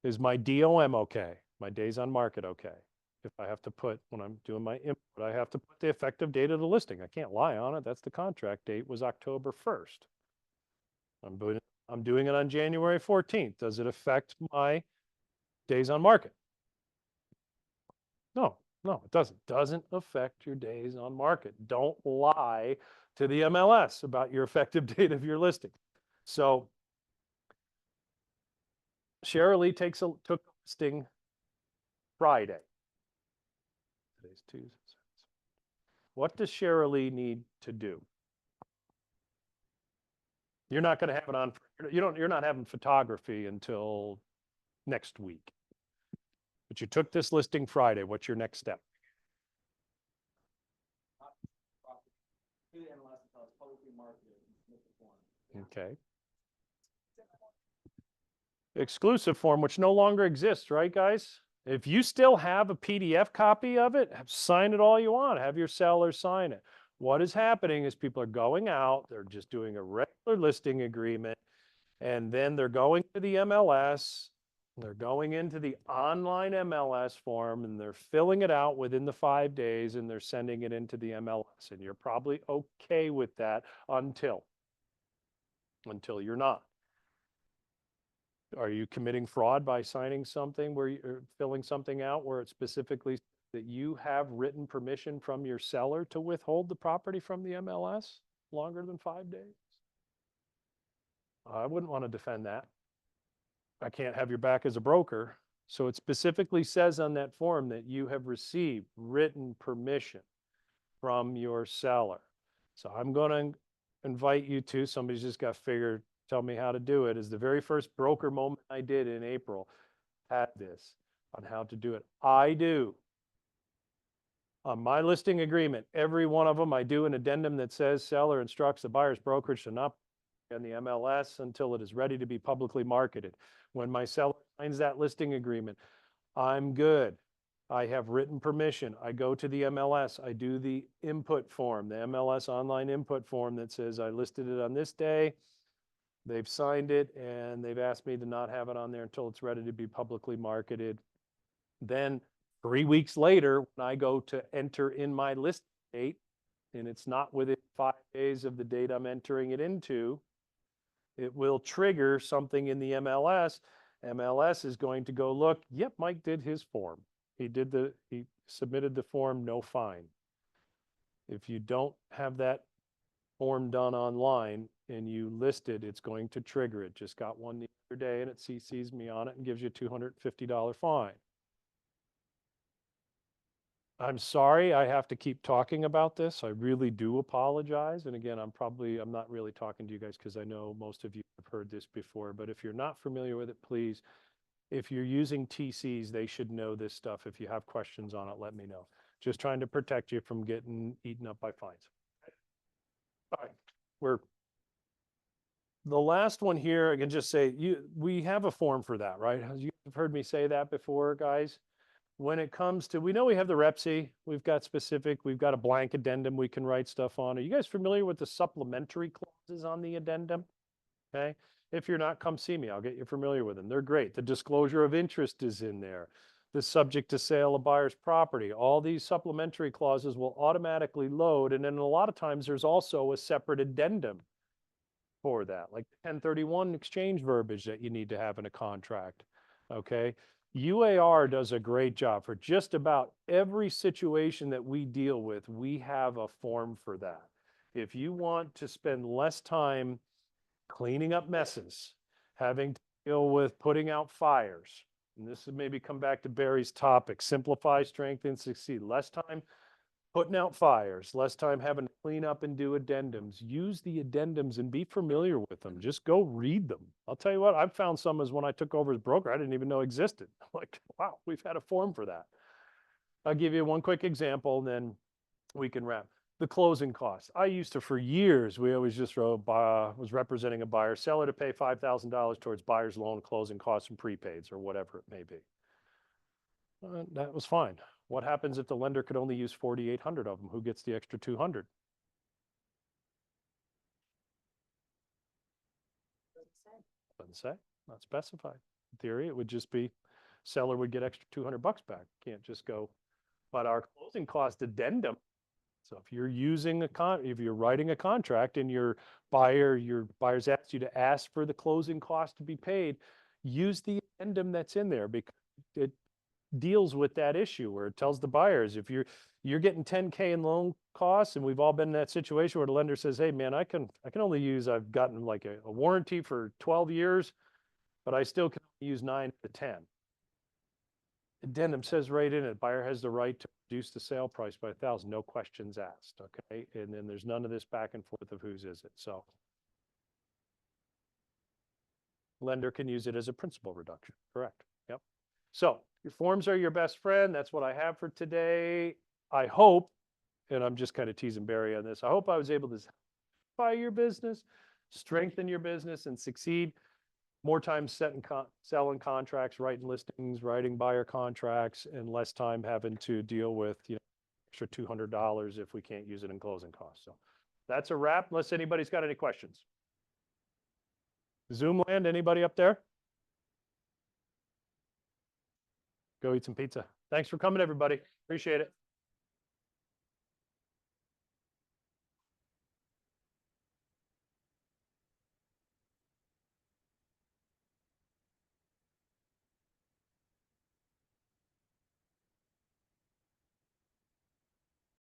Is my DOM okay? My days on market okay? If I have to put, when I'm doing my input, I have to put the effective date of the listing. I can't lie on it. That's the contract date was October 1st. I'm doing it on January 14th. Does it affect my days on market? No, it doesn't. Doesn't affect your days on market. Don't lie to the MLS about your effective date of your listing. So Shirley took a listing Friday. Today's Tuesday. What does Shirley need to do? You're not going to have it on. You're not having photography until next week. But you took this listing Friday. What's your next step? Okay. Exclusive form, which no longer exists, right, guys? If you still have a PDF copy of it, sign it all you want. Have your seller sign it. What is happening is people are going out, they're just doing a regular listing agreement, and then they're going to the MLS, they're going into the online MLS form, and they're filling it out within the 5 days, and they're sending it into the MLS. And you're probably okay with that until you're not. Are you committing fraud by signing something where you're filling something out where it specifically that you have written permission from your seller to withhold the property from the MLS longer than 5 days? I wouldn't want to defend that. I can't have your back as a broker. So it specifically says on that form that you have received written permission from your seller. So I'm going to invite you to, somebody's just got to figure tell me how to do it, is the very first broker moment I did in April had this on how to do it. I do. On my listing agreement, every one of them, I do an addendum that says seller instructs the buyer's brokerage to not on the MLS until it is ready to be publicly marketed. When my seller signs that listing agreement, I'm good. I have written permission. I go to the MLS. I do the input form, the MLS online input form that says I listed it on this day. They've signed it and they've asked me to not have it on there until it's ready to be publicly marketed. Then 3 weeks later, when I go to enter in my list date, and it's not within 5 days of the date I'm entering it into, it will trigger something in the MLS. MLS is going to go look, yep, Mike did his form. He submitted the form, no fine. If you don't have that form done online and you list it, it's going to trigger it. Just got one the other day and it CCs me on it and gives you a $250 fine. I'm sorry I have to keep talking about this. I really do apologize. And again, I'm not really talking to you guys because I know most of you have heard this before, but if you're not familiar with it, please, if you're using TCs, they should know this stuff. If you have questions on it, let me know. Just trying to protect you from getting eaten up by fines. All right, the last one here, I can just say, we have a form for that, right? You've heard me say that before, guys. When it comes to, we know we have the REPSI, we've got a blank addendum we can write stuff on. Are you guys familiar with the supplementary clauses on the addendum? Okay. If you're not, come see me. I'll get you familiar with them. They're great. The disclosure of interest is in there. The subject to sale of buyer's property. All these supplementary clauses will automatically load. And then a lot of times there's also a separate addendum for that, like 1031 exchange verbiage that you need to have in a contract. Okay. UAR does a great job for just about every situation that we deal with. We have a form for that. If you want to spend less time cleaning up messes, having to deal with putting out fires, and this is maybe come back to Barry's topic, simplify, strengthen, succeed. Less time putting out fires, less time having to clean up and do addendums. Use the addendums and be familiar with them. Just go read them. I'll tell you what, I've found some as when I took over as broker, I didn't even know existed. Like, wow, we've had a form for that. I'll give you one quick example, and then we can wrap. The closing costs. I used to, for years, we always just wrote, was representing a buyer, seller to pay $5,000 towards buyer's loan, closing costs and prepaids, or whatever it may be. That was fine. What happens if the lender could only use 4,800 of them? Who gets the extra 200? Doesn't say, not specified. In theory, it would just be seller would get extra $200 back. Can't just go, but our closing cost addendum. So if you're using if you're writing a contract and your buyer's asked you to ask for the closing cost to be paid, use the addendum that's in there because it deals with that issue where it tells the buyers if you're getting 10K in loan costs, and we've all been in that situation where the lender says, hey man, I can only use, I've gotten like a warranty for 12 years, but I still can use 9 to 10. Addendum says right in it, buyer has the right to reduce the sale price by 1,000, no questions asked, okay? And then there's none of this back and forth of whose is it. So lender can use it as a principal reduction, correct? Yep. So your forms are your best friend. That's what I have for today. I hope, and I'm just kind of teasing Barry on this, I hope I was able to simplify your business, strengthen your business, and succeed. More time selling contracts, writing listings, writing buyer contracts, and less time having to deal with, extra $200 if we can't use it in closing costs. So that's a wrap, unless anybody's got any questions. Zoom land, anybody up there? Go eat some pizza. Thanks for coming, everybody. Appreciate it.